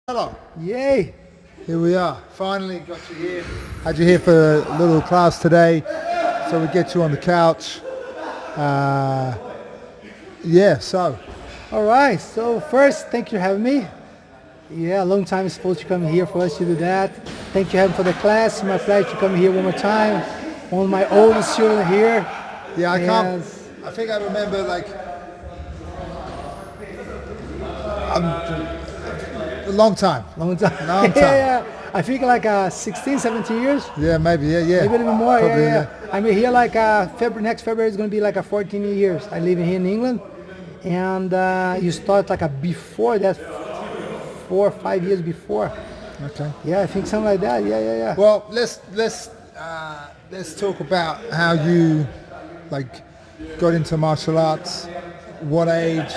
Hello. Yay! Here we are. Finally got you here. Had you here for a little class today, so we get you on the couch. Yeah. So All right. So first, thank you for having me. Yeah, a long time supposed to come here for us to do that. Thank you for the class. My pleasure to come here one more time. One of my oldest students here. yeah, I can't. Yes. I think I remember like a long time. Long time. Long time. Yeah. I think like 16, 17 years. Yeah, maybe. Yeah. Maybe a little bit more. Probably, Yeah. I'm here like next February is going to be like 14 years. I live here in England. And you start like before that, 4 or 5 years before. Okay. Yeah, I think something like that. Yeah. Well, let's talk about how you like got into martial arts. What age?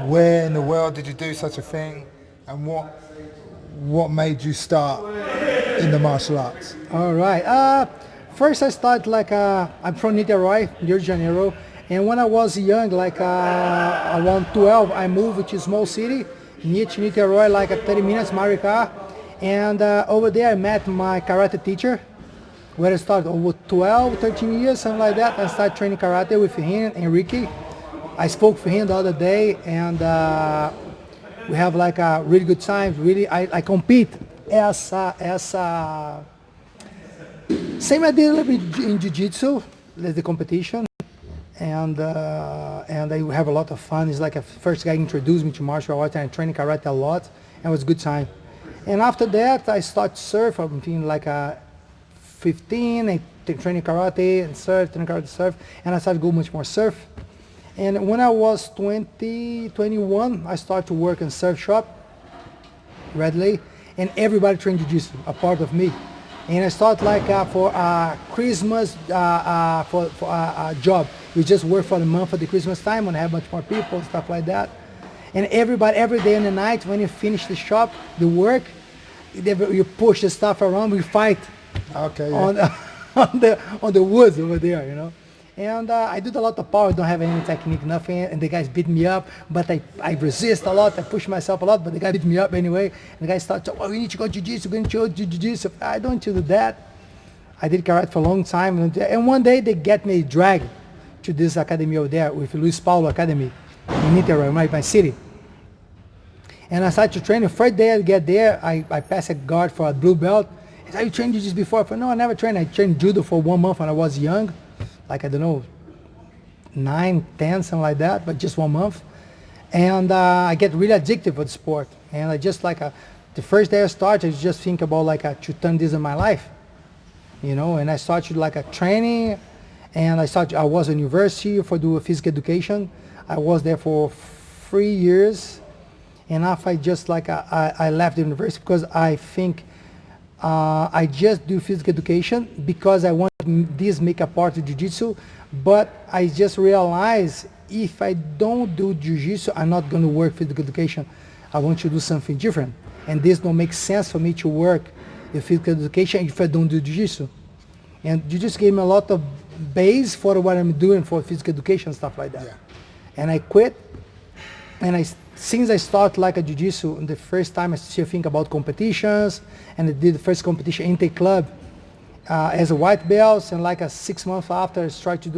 Where in the world did you do such a thing? And what made you start in the martial arts? All right. First, I started like I'm from Niterói, Rio de Janeiro, and when I was young, like around 12, I moved to a small city near to Niterói, like 30 minutes, Maricá, and over there I met my karate teacher, where I started over 12, 13 years, something like that. I started training karate with him, Enrique. I spoke for him the other day, and we have like a really good time. Really, I compete as same I did a little bit in Jujitsu, the competition, and I have a lot of fun. It's like a first guy introduced me to martial arts, and I trained karate a lot, and it was a good time. And after that, I started surf. I'm being like 15, and training karate and surf, training karate surf, and I started to go much more surf. And when I was 20, 21, I started to work in surf shop, Redley, and everybody trained Jiu-Jitsu, a part of me. And I started like for Christmas for a job. We just work for the month of the Christmas time when I have much more people, stuff like that. And everybody, every day and the night, when you finish the shop, the work, you push the stuff around, we fight Okay. Yeah. on the woods over there, you know. And I did a lot of power, don't have any technique, nothing, and the guys beat me up, but I resist a lot, I push myself a lot, but the guy beat me up anyway, and the guy started, oh, we need to go Jiu-Jitsu, we need to go Jiu-Jitsu. I don't need to do that. I did karate for a long time, and one day they get me dragged to this academy over there, with Luis Paulo Academy, in Niterói, my city. And I started to train. The first day I get there, I passed a guard for a blue belt. He said, have you trained Jiu-Jitsu before? I said, no, I never trained. I trained Judo for 1 month when I was young. Like, I don't know, 9, 10, something like that, but just 1 month. And I get really addicted with sport. And I just like, the first day I started, I just think about like to turn this in my life, you know. And I started like a training, and I was in university for do physical education. I was there for 3 years. And after I just like, I left the university because I think I just do physical education because I want this make a part of Jiu-Jitsu, but I just realized if I don't do Jiu-Jitsu, I'm not going to work physical education. I want to do something different. And this don't make sense for me to work in physical education if I don't do Jiu-Jitsu. And Jiu-Jitsu gave me a lot of base for what I'm doing for physical education, stuff like that. Yeah. And I quit, and since I started like a Jiu-Jitsu, the first time I still think about competitions, and I did the first competition intake club as a white belt, and like 6 months after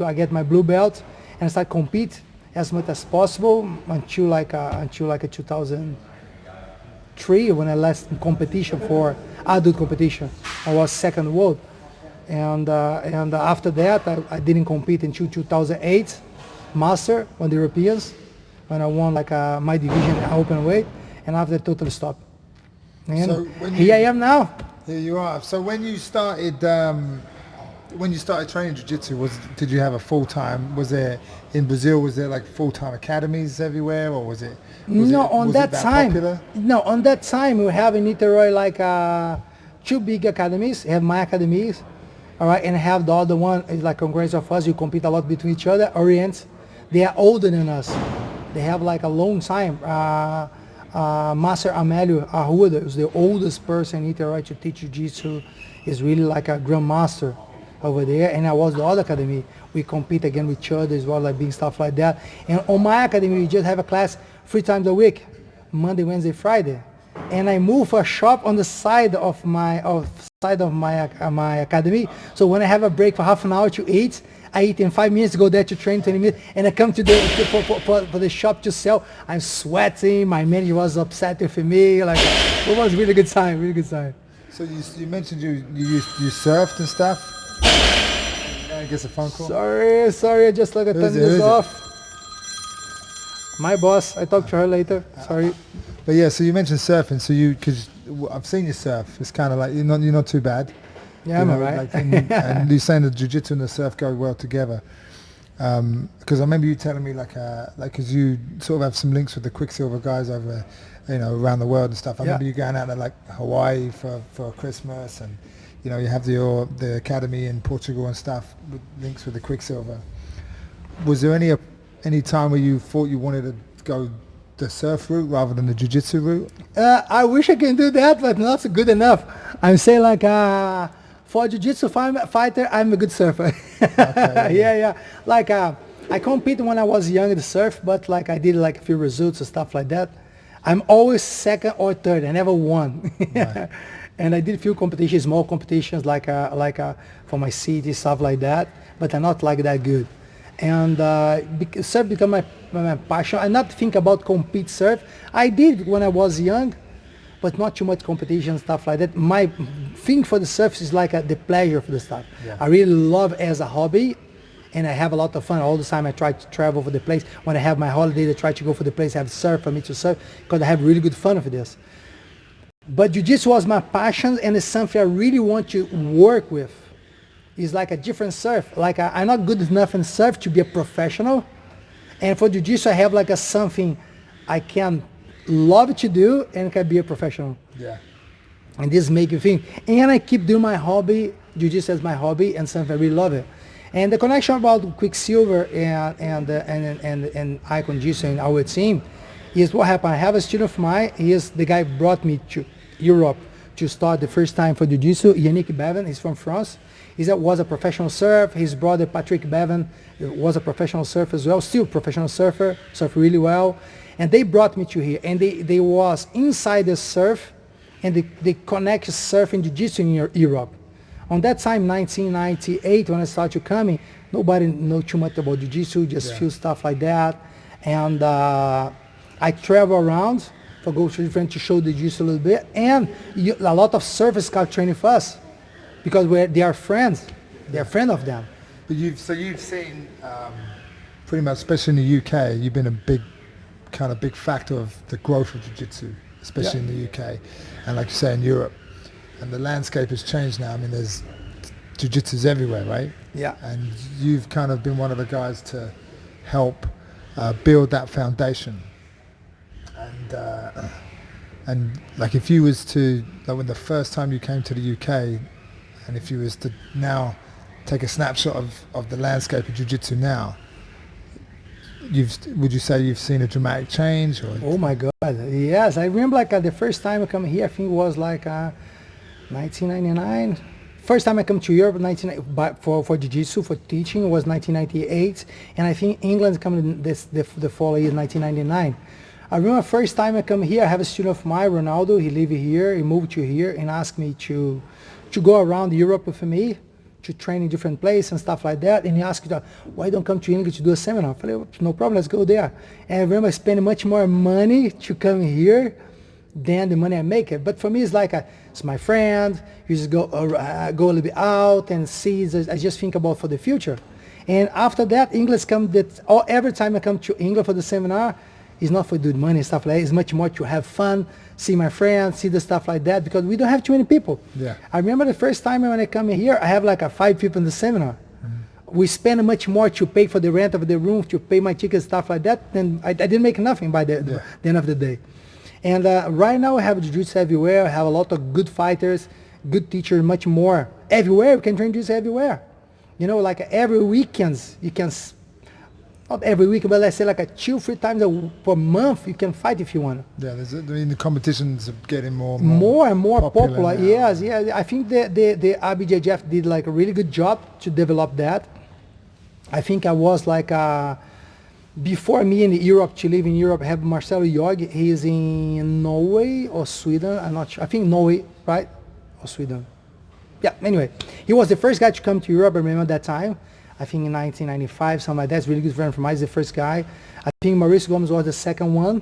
I get my blue belt, and I start compete as much as possible until like 2003 when I left in competition for adult competition. I was second world, and after that I didn't compete until 2008 master on the Europeans, when I won like my division open weight, and after that totally stopped. And So here I am now. Here you are. So when you started training Jiu-Jitsu, did you have a full-time? Was there in Brazil? Was there like full-time academies everywhere, or was it? On that time. Popular? No, on that time we have in Niterói like 2 big academies. We have my academies, all right, and have the other one is like Congress of us. You compete a lot between each other. Orient, they are older than us. They have like a long time. Master Amelio Arruda is the oldest person in Niterói to teach Jiu-Jitsu. Is really like a grandmaster over there. And I was the other academy. We compete again with each other as well, like being stuff like that. And on my academy, we just have a class 3 times a week, Monday, Wednesday, Friday. and I moved a shop on the side of my academy. So when I have a break for half an hour to eat, I eat in 5 minutes, go there to train 20 minutes, and I come to for the shop to sell. I'm sweating. My manager was upset with me. Like, it was really good time, really good time. So you mentioned you surfed and stuff. I guess a phone call. Sorry, I just like I turned this off. My boss. I talk to her later. Sorry. But yeah, so you mentioned surfing. So because I've seen you surf. It's kind of like you're not too bad. Yeah, I'm alright. Like, and you're saying that jiu-jitsu and the surf go well together. Because I remember you telling me because you sort of have some links with the Quicksilver guys over, around the world and stuff. I remember you going out to like Hawaii for Christmas, and you have the academy in Portugal and stuff with links with the Quicksilver. Was there any time where you thought you wanted to go the surf route rather than the jiu-jitsu route? I wish I can do that, but not good enough. I'm saying like for jiu-jitsu fighter, I'm a good surfer. Okay, yeah. Like I competed when I was young in the surf, but like I did like a few results and stuff like that. I'm always second or third. I never won. Right. And I did a few competitions, small competitions like for my city, stuff like that. But I'm not like that good. And surf become my passion. I not think about compete surf. I did when I was young, but not too much competition, stuff like that. My thing for the surf is like the pleasure for the stuff. Yeah. I really love as a hobby, and I have a lot of fun all the time. I try to travel for the place. When I have my holiday, I try to go for the place, have surf for me to surf, because I have really good fun with this. But jiu-jitsu was my passion, and it's something I really want to work with. It's like a different surf. Like I'm not good enough in surf to be a professional, and for jiu-jitsu I have like something I can love to do and can be a professional. Yeah. And this make you think. And I keep doing my hobby, jiu-jitsu as my hobby, and something I really love it. And the connection about Quicksilver and Icon Jiu-Jitsu in our team is what happened. I have a student of mine. He is the guy who brought me to Europe to start the first time for jiu-jitsu. Yannick Bevan, he's from France. He was a professional surfer. His brother Patrick Bevan was a professional surfer as well, still professional surfer, surf really well. And they brought me to here, and they was inside the surf, and they connect surf and jiu-jitsu in Europe. On that time, 1998, when I started coming, nobody know too much about jiu-jitsu, just few stuff like that. And I travel around for go to different to show the jiu-jitsu a little bit, and a lot of surfers start training for us because they are friends. They are friends of them. But you've seen pretty much, especially in the UK, you've been a big factor of the growth of jiu-jitsu, especially in the UK, and like you say, in Europe. And the landscape has changed now. I mean, there's jiu-jitsu's everywhere, right? Yeah. And you've kind of been one of the guys to help build that foundation. And like if you was to, like when the first time you came to the UK, and if you was to now take a snapshot of the landscape of jiu-jitsu now, would you say you've seen a dramatic change? Or? Oh my God, yes. I remember like the first time I come here, I think it was like 1999. First time I come to Europe, for jiu-jitsu, for teaching, was 1998. And I think England coming the following year, 1999. I remember first time I come here, I have a student of mine, Ronaldo. He lived here, he moved to here and asked me to go around Europe with me, to train in different places and stuff like that. And he asked me, why don't come to England to do a seminar? I said, no problem, let's go there. And I remember spending much more money to come here than the money I make it. But for me, it's like, it's my friend, you just go a little bit out and see, I just think about for the future. And after that, English every time I come to England for the seminar, it's not for good money and stuff like that. It's much more to have fun, see my friends, see the stuff like that, because we don't have too many people. Yeah. I remember the first time when I come here, I have like 5 people in the seminar. Mm-hmm. We spend much more to pay for the rent of the room, to pay my tickets, stuff like that, then I didn't make nothing by the end of the day. And right now I have jiu-jitsu everywhere. I have a lot of good fighters, good teachers, much more. Everywhere, we can train jiu-jitsu everywhere. You know, like every weekends, you can, not every week, but let's say like 2-3 times per month, you can fight if you want. Yeah, the competitions are getting more and more popular. Yes, yeah. I think the IBJJF did like a really good job to develop that. I think I was like before me in Europe, to live in Europe, I have Marcello. He is in Norway or Sweden. I'm not sure. I think Norway, right? Or Sweden. Yeah, anyway. He was the first guy to come to Europe, I remember that time. I think in 1995, something like that. It's really good friend from mine. He's the first guy. I think Mauricio Gomes was the second one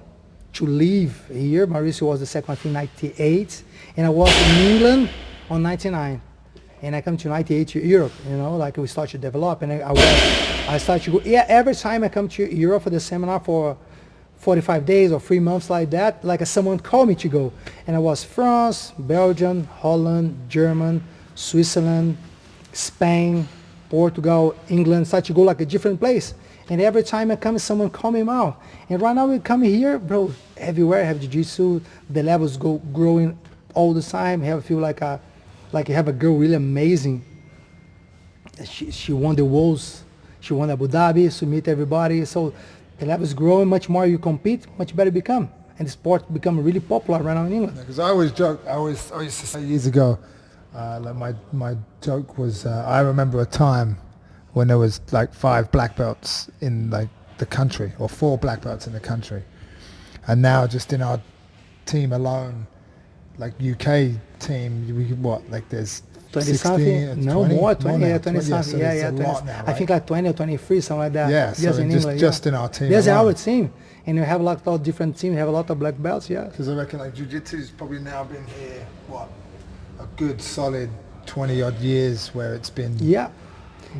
to leave here. Mauricio was the second one, I think 98. And I was in England on 99. And I come to 98 to Europe, you know, like we start to develop. And I start to go, yeah, every time I come to Europe for the seminar for 45 days or 3 months like that, like someone called me to go. And I was France, Belgium, Holland, German, Switzerland, Spain, Portugal, England, start to go like a different place. And every time I come, someone call me out. And right now we come here, bro, everywhere I have Jiu-Jitsu, the levels go growing all the time. I feel like you have a girl really amazing. She won the Worlds. She won Abu Dhabi, so meet everybody. So the level is growing. Much more you compete, much better you become. And the sport become really popular right now in England. Because I always joke, I used to say years ago, like my joke was, I remember a time when there was like 5 black belts in like the country, or 4 black belts in the country. And now just in our team alone, like UK team, like there's 20 something? No, 20? more, 20, More 20 something. Yeah, Yeah, 20. now, right? I think like 20 or 23, something like that. Yeah, Just so in just, England, just in our team There's alone. our team. And you have a lot of different teams. You have a lot of black belts, yeah. Because I reckon like Jiu-Jitsu's probably now been here, a good solid 20 odd years where it's been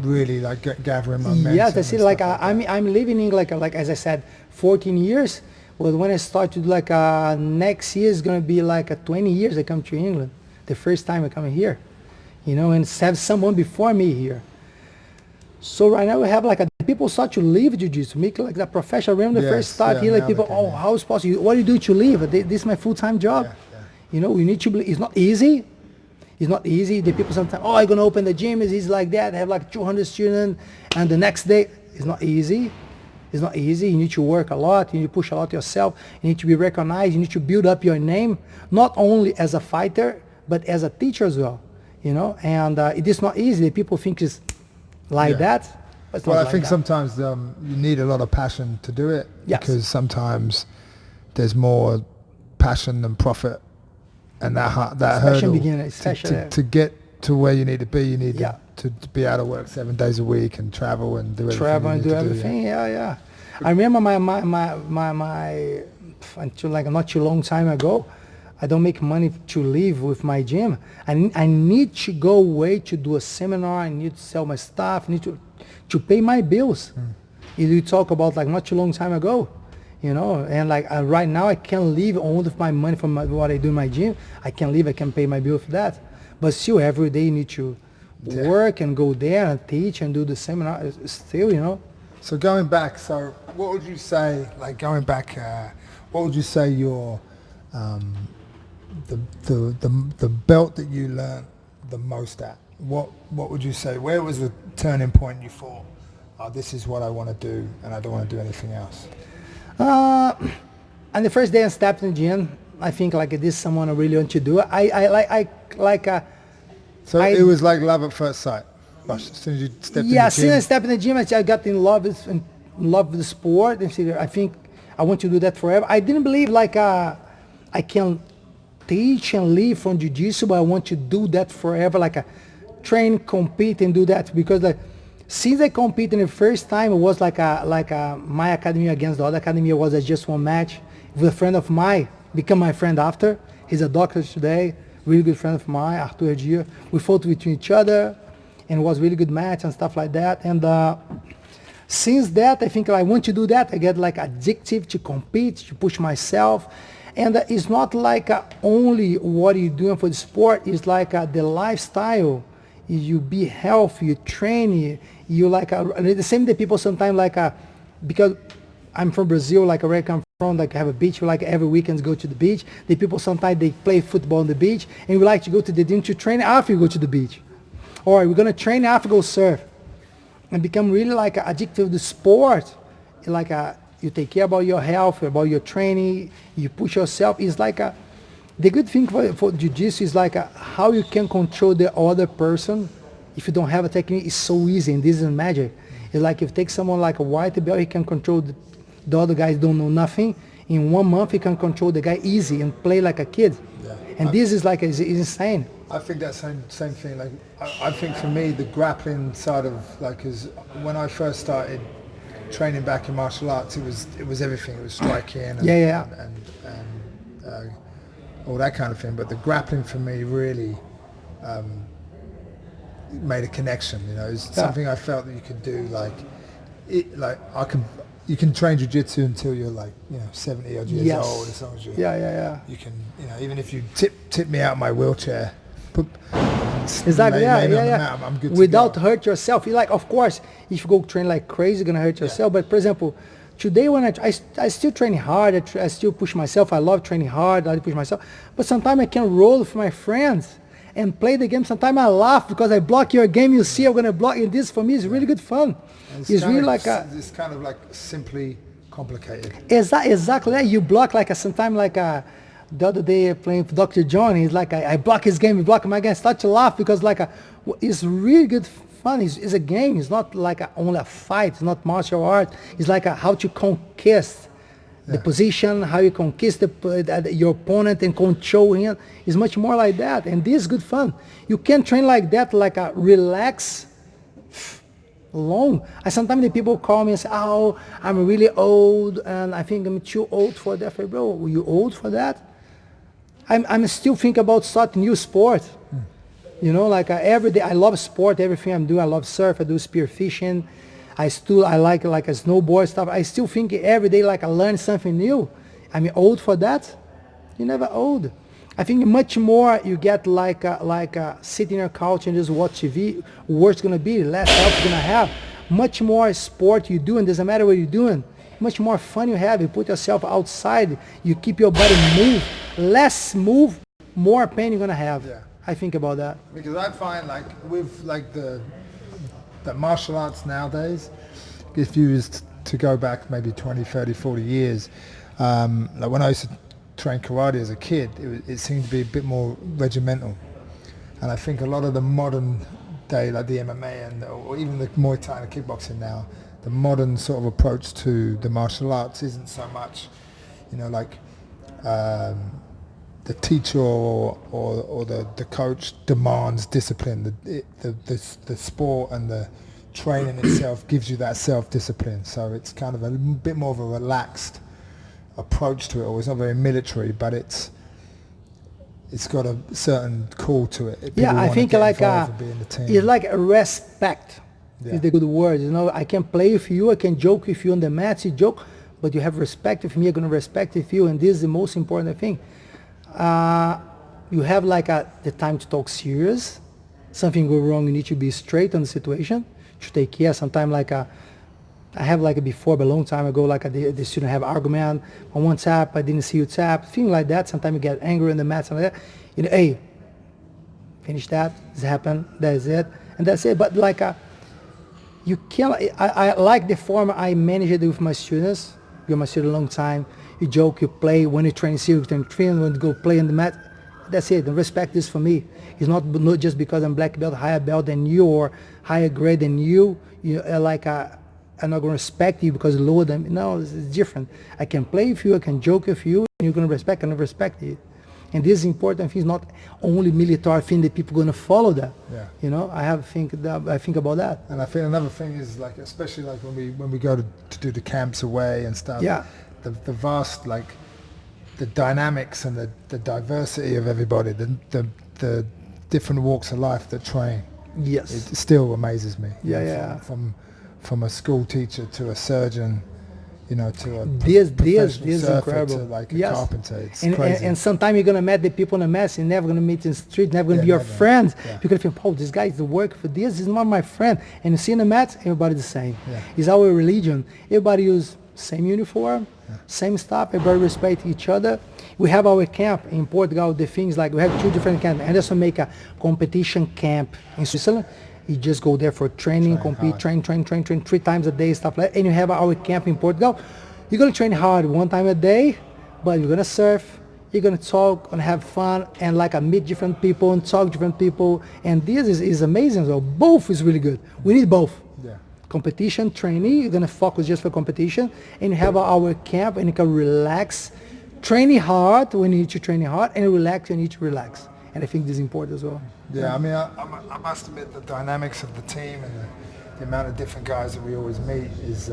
really like gathering momentum. Yeah, that's it. Like I'm living in like as I said, 14 years. Well, when I start to do like next year is gonna be like 20 years I come to England. The first time I come here, you know, and have someone before me here. So right now we have like people start to leave Jiu-Jitsu, make like the professional. Remember the first start here, like people, oh, how is possible? What do you do to leave? This is my full-time job. You know, you need to. It's not easy. It's not easy. The people sometimes, oh, I'm gonna open the gym. It's easy like that. They have like 200 students, and the next day, it's not easy. It's not easy. You need to work a lot. You need to push a lot yourself. You need to be recognized. You need to build up your name, not only as a fighter, but as a teacher as well. You know, and it is not easy. People think it's like that. But it's well, not I like think that. sometimes you need a lot of passion to do it. Yes. Because sometimes there's more passion than profit, and that hurdle to get to where you need to be, you need to be able to work 7 days a week and travel and do everything. Yeah. I remember my until like not too long time ago, I don't make money to live with my gym. I need to go away to do a seminar. I need to sell my stuff. I need to pay my bills. You talk about like not too long time ago, you know, and like right now I can't live only with my money from what I do in my gym. I can live, I can pay my bill for that. But still every day you need to work and go there and teach and do the seminar. Still, you know. So going back, so what would you say, like going back, what would you say your the belt that you learned the most at? What would you say? Where was the turning point you thought, oh, this is what I want to do and I don't want to do anything else? And the first day I stepped in the gym, I think like this is someone I really want to do. So it was like love at first sight. As soon as you stepped in the gym. Yeah, as soon as I stepped in the gym, I got in love with the sport. And I think I want to do that forever. I didn't believe like I can teach and live from Jiu-Jitsu, but I want to do that forever. Like train, compete, and do that because like since I competed the first time, it was like my academy against the other academy. It was just one match with a friend of mine, become my friend after. He's a doctor today, really good friend of mine, Arthur Gia. We fought with each other, and it was really good match and stuff like that. And since that, I think I want to do that. I get like addictive to compete, to push myself. And it's not like only what you're doing for the sport. It's like the lifestyle. You be healthy, you train, you like the same day people sometimes like because I'm from Brazil, like where I come from, like have a beach, we like every weekend go to the beach. The people sometimes they play football on the beach, and we like to go to the gym to train after you go to the beach, or we're gonna train after go surf, and become really like addicted to the sport. Like you take care about your health, about your training, you push yourself. It's like the good thing for Jiu-Jitsu is like how you can control the other person. If you don't have a technique, it's so easy, and this is magic. It's like if you take someone like a white belt, he can control the other guys don't know nothing. In 1 month, he can control the guy easy and play like a kid. Yeah. And this is like is insane. I think that same thing. Like I think for me, the grappling side of like is when I first started training back in martial arts, it was everything. It was striking and all that kind of thing. But the grappling for me really made a connection. You know, it's something I felt that you could do. You can train jiu-jitsu until you're like 70 odd years old, as long as you you can even if you tip me out of my wheelchair, Exactly. lay me on the mat, I'm good without to go. hurt yourself. You like, of course, if you go train like crazy, you're gonna hurt yourself. But for example, today when I still train hard, I still push myself. I love training hard. I push myself. But sometimes I can roll with my friends and play the game. Sometimes I laugh because I block your game. You see, I'm gonna block. And this for me is really good fun. It's really like it's kind of like simply complicated. Exactly that. You block like sometimes like the other day playing with Dr. John. He's like I block his game, he block my game. I start to laugh because like it's really good fun. It's a game. It's not like only a fight. It's not martial art. It's like how to conquest the position, how you conquest your opponent and control him. It's much more like that. And this is good fun. You can train like that, like a relax. Long. Sometimes the people call me and say, "Oh, I'm really old, and I think I'm too old for that." I say, bro, were you old for that? I'm still thinking about starting new sport. You know, like every day I love sport. Everything I'm doing, I love surf. I do spear fishing. I like a snowboard stuff. I still think every day like I learn something new. I'm old for that. You're never old. I think much more you get like sit in your couch and just watch TV. Worse gonna be, less help you're gonna have. Much more sport you do, and doesn't matter what you're doing. Much more fun you have. You put yourself outside. You keep your body move. Less move, more pain you're gonna have. Yeah. I think about that. Because I find like with like the martial arts nowadays, if you was to go back maybe 20, 30, 40 years, like when I used to train karate as a kid, it seemed to be a bit more regimental. And I think a lot of the modern day, like the MMA or even the Muay Thai and the kickboxing now, the modern sort of approach to the martial arts isn't so much, like the teacher or the coach demands discipline. The sport and the training itself gives you that self-discipline. So it's kind of a bit more of a relaxed approach to it. Or it's not very military, but it's got a certain call to it. People I think like it's like a respect is the good word. I can play with you, I can joke with you on the mat, you joke, but you have respect with me, I'm gonna respect with you, and this is the most important thing. You have like the time to talk serious. Something go wrong, you need to be straight on the situation, to take care. Sometimes like I have like before, but a long time ago, like the student have argument on one tap, I didn't see you tap, thing like that. Sometimes you get angry in the mat, something like that. Hey, finish that. This happened. That is it, and that's it. But like you can't. I like the form I manage it with my students. You're my student a long time. You joke, you play. When you train serious, you train. When you go play in the mat, that's it. And respect is for me. It's not just because I'm black belt, higher belt than you, or higher grade than you. I'm not going to respect you because lower than. No, it's different. I can play with you, I can joke with you, and you're going to respect, and I respect you. And this is important thing. It's not only military thing that people are going to follow that. Yeah. I think about that. And I think another thing is like, especially like when we go to do the camps away and stuff. Yeah. The vast the dynamics and the diversity of everybody, the different walks of life that train. Yes. It still amazes me. Yeah. From a school teacher to a surgeon, to a this professional is surfer incredible. to like a carpenter. It's and, crazy. And sometimes you're gonna meet the people in the mess. You're never gonna meet in the street. Never gonna be your friends. Yeah. You're gonna think, oh, this guy is the work for this. He's not my friend. And you see in the mat, everybody the same. Yeah. It's our religion. Everybody use same uniform, same stuff. Everybody respect each other. We have our camp in Portugal. The things like we have 2 different camps. Anderson make a competition camp in Switzerland. You just go there for training, compete, train 3 times a day, stuff like that. And you have our camp in Portugal. You're going to train hard 1 time a day, but you're going to surf, you're going to talk and have fun and like meet different people and talk to different people. And this is amazing. So both is really good. We need both. Yeah. competition training. You're gonna focus just for competition, and you have our camp, and you can relax, training hard when you need to train hard, and relax when you need to relax. And I think this is important as well. Yeah, I mean, I must admit the dynamics of the team and the amount of different guys that we always meet is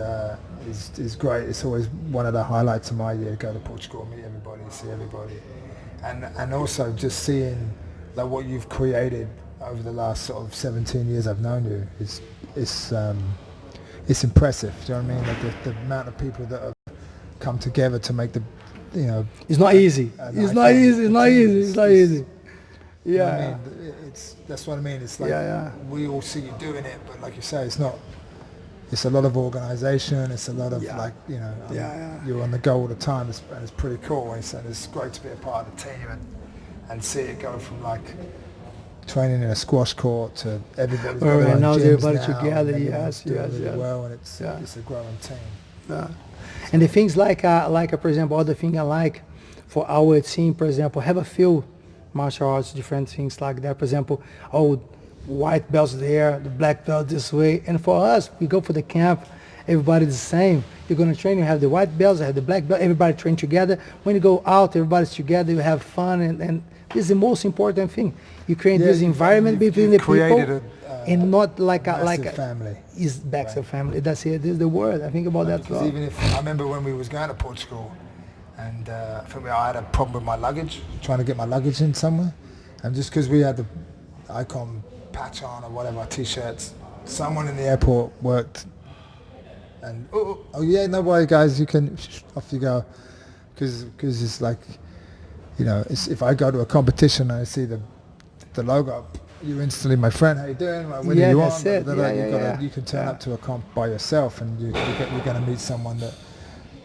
great. It's always one of the highlights of my year. Go to Portugal, meet everybody, see everybody, and also just seeing like what you've created over the last sort of 17 years I've known you is it's impressive. Do you know what I mean? Like the amount of people that have come together to make the, you know, It's not easy. It's not easy. It's not easy. It's not easy. You know what Yeah. I mean? That's what I mean. It's like we all see you doing it, but like you say, it's not. It's a lot of organisation. It's a lot of like, you know, you're on the go all the time, and it's pretty cool. And it's great to be a part of the team and see it go from like training in a squash court to everybody's got their own now gyms everybody now, together. and Yes, everyone's doing yes, really yes. well, and it's a growing team. Yeah. And the things like for example, other thing I like for our team, for example, have a few martial arts, different things like that. For example, white belts there, the black belt this way. And for us, we go for the camp, everybody's the same. You're going to train, you have the white belts, you have the black belt, everybody train together. When you go out, everybody's together, you have fun, and this is the most important thing. You create this environment between the people, and not like a family. Is back to family. That's it. This is the word. I think about that. Because even if I remember when we was going to Portugal, and I think I had a problem with my luggage, trying to get my luggage in somewhere, and just because we had the icon patch on or whatever, t-shirts, someone in the airport worked, and oh yeah, no worry guys, you can off you go, because it's like, you know, it's, if I go to a competition and I see the logo, you're instantly my friend. How you doing? Like, when are you that's on? it. You can turn up to a comp by yourself, and you're going to meet someone that,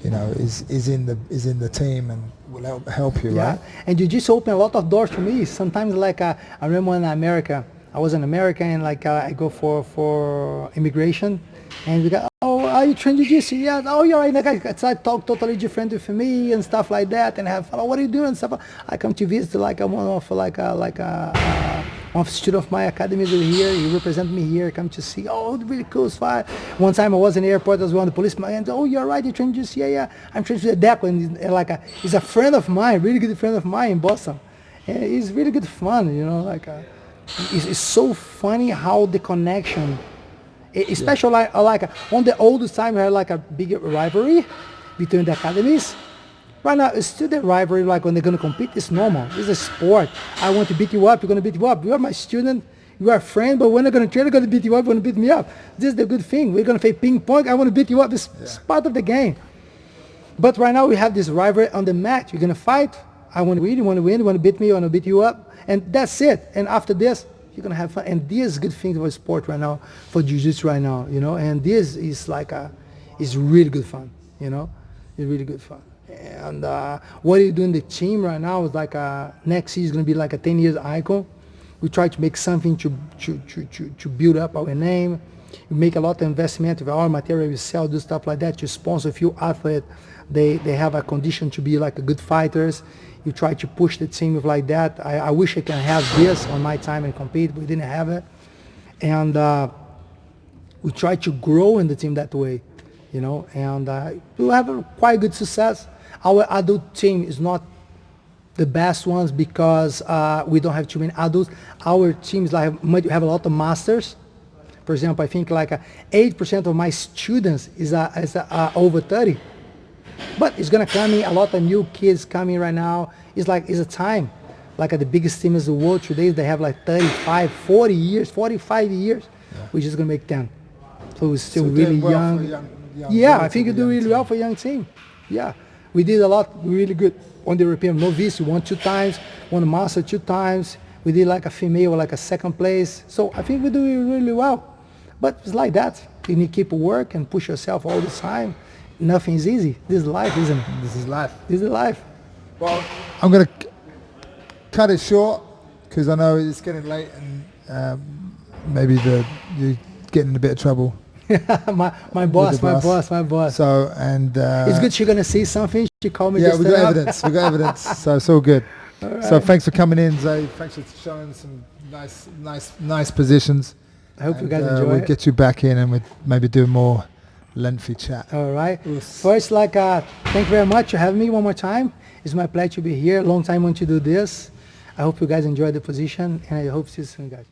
you know, is in the team and will help you, right? And Jujitsu opened a lot of doors for me. Sometimes, like I remember in America, I was in America, and like I go for immigration, and we got, oh, are you trained Jujitsu? Yeah. Oh, you're right. Like I talk totally different with me and stuff like that, and have fun. Oh, what are you doing? And stuff. I come to visit like one of student of my academy here. He represent me here. Come to see. Oh, really cool fight. One time I was in the airport. I was one of the policemen. And oh, you're right. You trained Jujitsu? Yeah. I'm trained with the Grappling. He's a friend of mine, really good friend of mine in Boston. And it's really good fun. You know, like it's so funny how the connection. Especially like on the oldest time, we had like a big rivalry between the academies. Right now, it's still the rivalry, like when they're going to compete, it's normal. It's a sport. I want to beat you up, you're going to beat you up. You are my student, you are a friend, but when they're going to train, they're going to beat you up, you're going to beat me up. This is the good thing. We're going to play ping pong, I want to beat you up. It's part of the game. But right now, we have this rivalry on the mat. You're going to fight, I want to win, you want to win, you want to beat me, I want to beat you up. And that's it. And after this, you're going to have fun. And this is good thing for sport right now, for Jiu-Jitsu right now, you know. And this is like it's really good fun, you know. It's really good fun. And what are you doing the team right now is like next season is going to be like a 10 years icon. We try to make something to build up our name. We make a lot of investment with our material we sell, do stuff like that, to sponsor a few athletes. They have a condition to be like a good fighters. You try to push the team with like that. I wish I can have this on my time and compete, but we didn't have it. And we try to grow in the team that way, you know, and we have a quite good success. Our adult team is not the best ones because we don't have too many adults. Our teams have a lot of masters. For example, I think like 8% of my students is over 30. But it's gonna come in a lot of new kids coming right now. It's a time. Like the biggest team in the world today, they have like 35, 40 years, 45 years. We're just gonna make 10. So we're still really young. I think you do really well for a young team. Yeah. We did a lot really good on the European novice. We won 2 times, won a master 2 times. We did like a female, like a 2nd place. So I think we're doing really well. But it's like that. You need to keep work and push yourself all the time. Nothing is easy. This is life, isn't it? This is life. This is life. Well, I'm going to cut it short because I know it's getting late and maybe you're getting in a bit of trouble. my boss. So, and it's good she's gonna say something. She called me. Yeah, we got evidence. We got evidence. So it's all good. All right. So thanks for coming in, Zay. Thanks for showing some nice positions. I hope you guys enjoy we'll it. get you back in and we'll maybe do a more lengthy chat. All right. First, thank you very much for having me one more time. It's my pleasure to be here. Long time want to do this. I hope you guys enjoy the position, and I hope to see you soon, guys.